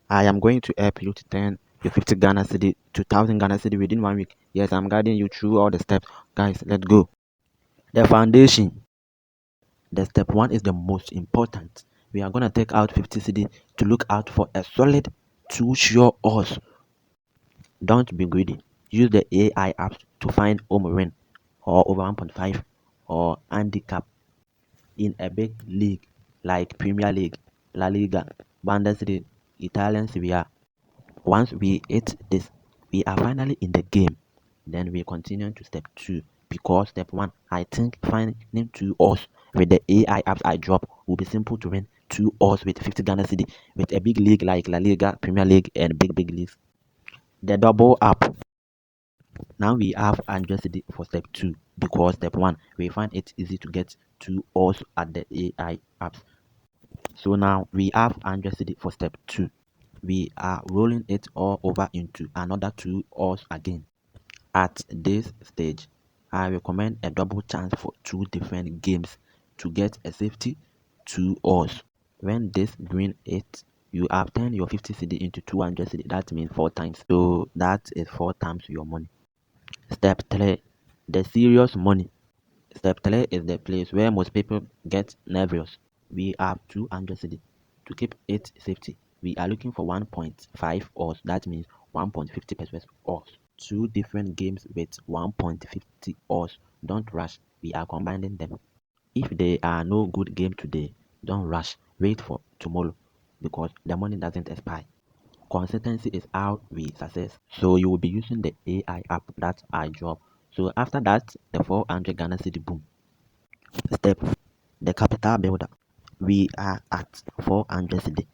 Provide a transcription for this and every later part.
I am going to help you to turn your 50 Ghana cedi to 1000 Ghana cedi within 1 week. Yes, I'm guiding you through all the steps. Guys, let's go. The foundation. The step one is the most important. We are going to take out 50 cedi to look out for a solid 2 sure odds. Don't be greedy. Use the AI apps to find home win or over 1.5 or handicap in a big league like Premier League, La Liga, Bundesliga, Italian Serie A. Once we hit this, we are finally in the game. Then we continue to step 2 because step 1, I think finding 2 odds with the AI apps I drop will be simple to win 2 odds with 50 Ghana cedi with a big league like La Liga, Premier League and big leagues. The double up. Now we have 100 cedi for step 2 because step 1, we find it easy to get 2 odds at the AI apps. So now we have 100 cedi for step 2. We are rolling it all over into another 2 odds again. At this stage, I recommend a double chance for 2 different games to get a safety 2 odds. When this green hits, you have turned your 50 cedi into 200 cedi. That means 4 times. So that is 4 times your money. Step 3, the serious money. Step 3 is the place where most people get nervous. We have 200 cedi. To keep it safety, we are looking for 1.5 odds. That means 1.50% odds. 2 different games with 1.50 odds. Don't rush. We are combining them. If there are no good game today, don't rush. Wait for tomorrow because the money doesn't expire. Consistency is how we success. So you will be using the AI app that I drop. So after that, the 400 Ghana cedi boom. Step, the capital builder. We are at 400 cedi.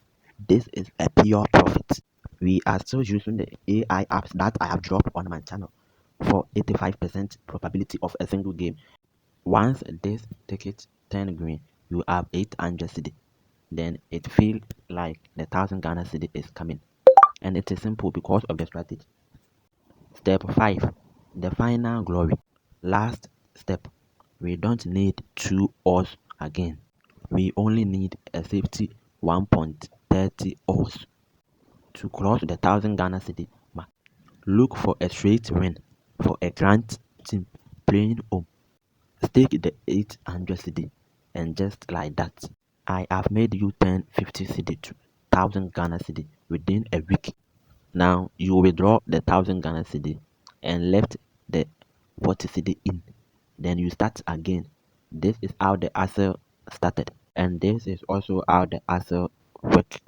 This is a pure profit. We are still using the AI apps that I have dropped on my channel for 85% probability of a single game. Once this ticket turn green, you have 800 cedi. Then it feels like the 1000 Ghana cedi is coming. And it is simple because of the strategy. Step 5, the final glory. Last step, we don't need 2 odds again. We only need a safety 1.30 odds to cross the 1000 Ghana cedi mark. Look for a straight win for a grand team playing home. Stake the 800 cedi and just like that, I have made you turn 50 cedi to 1000 Ghana cedi within a week. Now you withdraw the 1000 Ghana cedi and left the 40 cedi in. Then you start again. This is how the hustle started, and this is also how the hustle work.